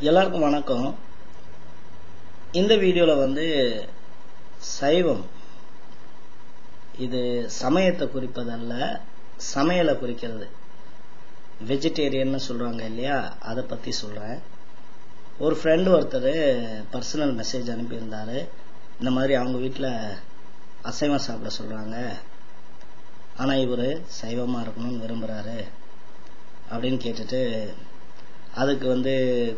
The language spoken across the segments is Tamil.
எல்லாருக்கும் வணக்கம். இந்த வீடியோல வந்து சைவம், இது சமயத்தை குறிப்பதல்ல, சமையலை குறிக்கிறது. வெஜிடேரியன்னு சொல்றாங்க இல்லையா, அதை பத்தி சொல்றேன். ஒரு ஃப்ரெண்டு ஒருத்தர் பர்சனல் மெசேஜ் அனுப்பியிருந்தாரு. இந்த மாதிரி அவங்க வீட்டில் அசைவம் சாப்பிட சொல்றாங்க, ஆனா இவர் சைவமா இருக்கணும்னு விரும்புறாரு அப்படின்னு கேட்டுட்டு, அதுக்கு வந்து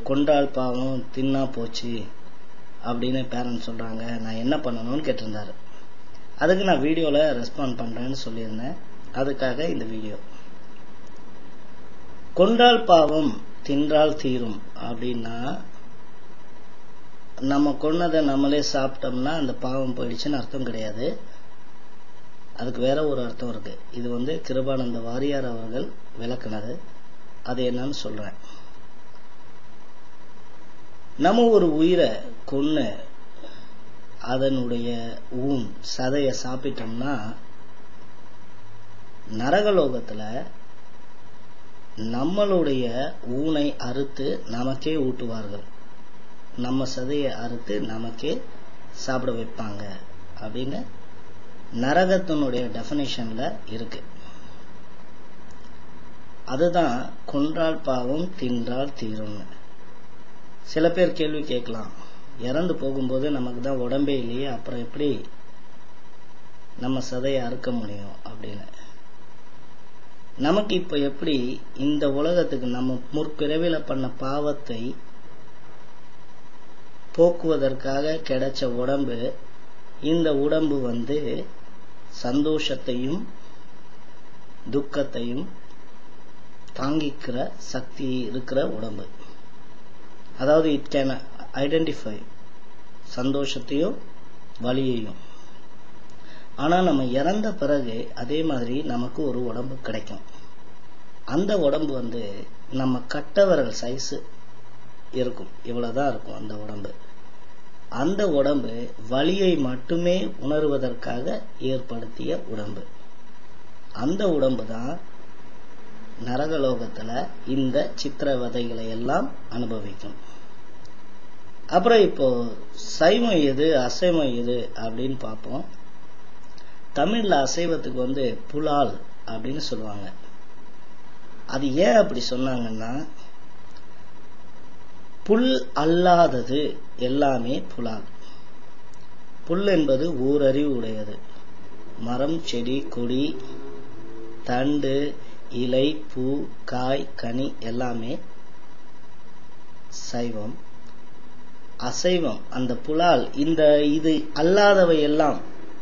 கொண்டாள் பாவம் தின்னா போச்சு அப்படின்னு பேரண்ட்ஸ் சொல்றாங்க, நான் என்ன பண்ணணும்னு கேட்டிருந்தாரு. அதுக்கு நான் வீடியோவில் ரெஸ்பாண்ட் பண்றேன்னு சொல்லியிருந்தேன். அதுக்காக இந்த வீடியோ. கொண்டாள் பாவம் தின்றால் தீரும் அப்படின்னா, நம்ம கொன்னதை நம்மளே சாப்பிட்டோம்னா அந்த பாவம் போயிடுச்சுன்னு அர்த்தம் கிடையாது. அதுக்கு வேற ஒரு அர்த்தம் இருக்கு. இது வந்து கிருபானந்த வாரியார் அவர்கள் விளக்குனது. அது என்னன்னு சொல்றேன். நம்ம ஒரு உயிரை கொன்னு அதனுடைய சதைய சாப்பிட்டோம்னா நரகலோகத்துல நம்மளுடைய ஊனை அறுத்து நமக்கே ஊட்டுவார்கள், நம்ம சதையை அறுத்து நமக்கே சாப்பிட வைப்பாங்க அப்படின்னு நரகத்தினுடைய டெஃபினிஷன்ல இருக்கு. அதுதான் கொன்றால் பாவம் தின்றால் தீரும்னு. சில பேர் கேள்வி கேட்கலாம், இறந்து போகும்போது நமக்கு தான் உடம்பே இல்லையே, அப்புறம் எப்படி நம்ம சதையை அறுக்க முடியும் அப்படின்னு. நமக்கு இப்ப எப்படி இந்த உலகத்துக்கு நம்ம முற்பிறவில பண்ண பாவத்தை போக்குவதற்காக கிடைச்ச உடம்பு, இந்த உடம்பு வந்து சந்தோஷத்தையும் துக்கத்தையும் தாங்கிக்கிற சக்தி இருக்கிற உடம்பு. அதாவது இட் கேன் ஐடென்டிஃபை சந்தோஷத்தையும் வலியையும். ஆனா நம்ம இறந்த பிறகு அதே மாதிரி நமக்கு ஒரு உடம்பு கிடைக்கும். அந்த உடம்பு வந்து நம்ம கட்டவிரல் சைஸ் இருக்கும், இவ்வளவுதான் இருக்கும் அந்த உடம்பு. அந்த உடம்பு வலியை மட்டுமே உணர்வதற்காக ஏற்படுத்திய உடம்பு. அந்த உடம்பு தான் நரகலோகத்துல இந்த சித்திரவதைகளை எல்லாம் அனுபவிக்கும். அப்புறம் இப்போ சைவம் எது அசைவம் எது அப்படின்னு பார்ப்போம். தமிழ்ல அசைவத்துக்கு வந்து புலால் அப்படின்னு சொல்லுவாங்க. அது ஏன் அப்படி சொன்னாங்கன்னா, புல் அல்லாதது எல்லாமே புலால். புல் என்பது ஓரறிவு உடையது. மரம், செடி, கொடி, தண்டு, இலை, பூ, காய், கனி எல்லாமே சைவம். அசைவம் அந்த புலால், இந்த இது அல்லாதவை எல்லாம்,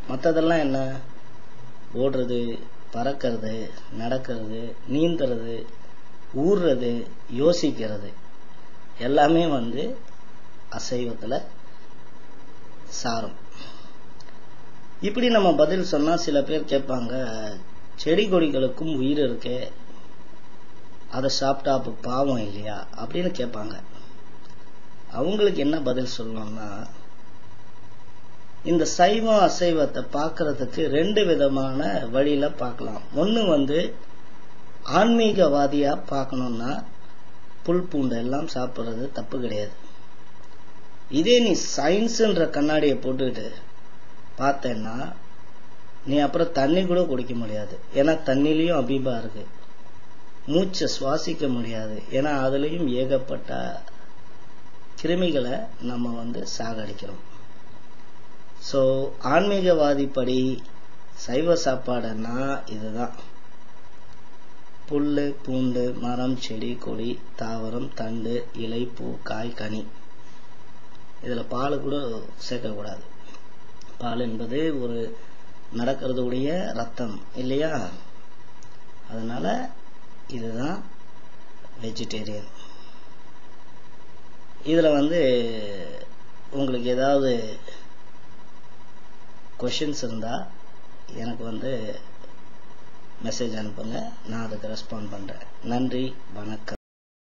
மற்றதெல்லாம் என்ன? ஓடுறது, பறக்கிறது, நடக்கிறது, நீந்துறது, ஊர்றது, யோசிக்கிறது எல்லாமே வந்து அசைவத்துல சாரும். இப்படி நம்ம பதில் சொன்னா சில பேர் கேட்பாங்க, செடி கொடிகளுக்கும் உயிர் இருக்கு, அதை சாப்பிட்டா அப்ப பாவம் இல்லையா அப்படின்னு கேட்பாங்க. அவங்களுக்கு என்ன பதில் சொல்லணும்னா, இந்த சைவம் அசைவத்தை பார்க்கறதுக்கு ரெண்டு விதமான வழியில பார்க்கலாம். ஒண்ணு வந்து ஆன்மீகவாதியா பார்க்கணும்னா புல் பூண்டை எல்லாம் சாப்பிடுறது தப்பு கிடையாது. இதே நீ சயின்ஸ்ன்ற கண்ணாடியை போட்டுக்கிட்டு பார்த்தேன்னா நீ அப்புறம் தண்ணி கூட குடிக்க முடியாது. ஏன்னா தண்ணிலையும் அபீபா இருக்கு. மூச்சை சுவாசிக்க முடியாது. ஏன்னா அதுலயும் ஏகப்பட்ட கிருமிகளை நம்ம வந்து சாகடிக்கிறோம். சோ ஆன்மீகவாதிப்படி சைவ சாப்பாடுன்னா இதுதான்: புல்லு, பூண்டு, மரம், செடி, கொடி, தாவரம், தண்டு, இலை, பூ, காய், கனி. இதுல பால் கூட சேர்க்கக்கூடாது. பால் என்பது ஒரு நடக்கிறதுடைய ரத்தம் இல்லையா? அதனால இதுதான் வெஜிடேரியன். இதுல வந்து உங்களுக்கு ஏதாவது கொஷின்ஸ் இருந்தா எனக்கு வந்து மெசேஜ் அனுப்புங்க, நான் அதுக்கு ரெஸ்பாண்ட் பண்றேன். நன்றி, வணக்கம்.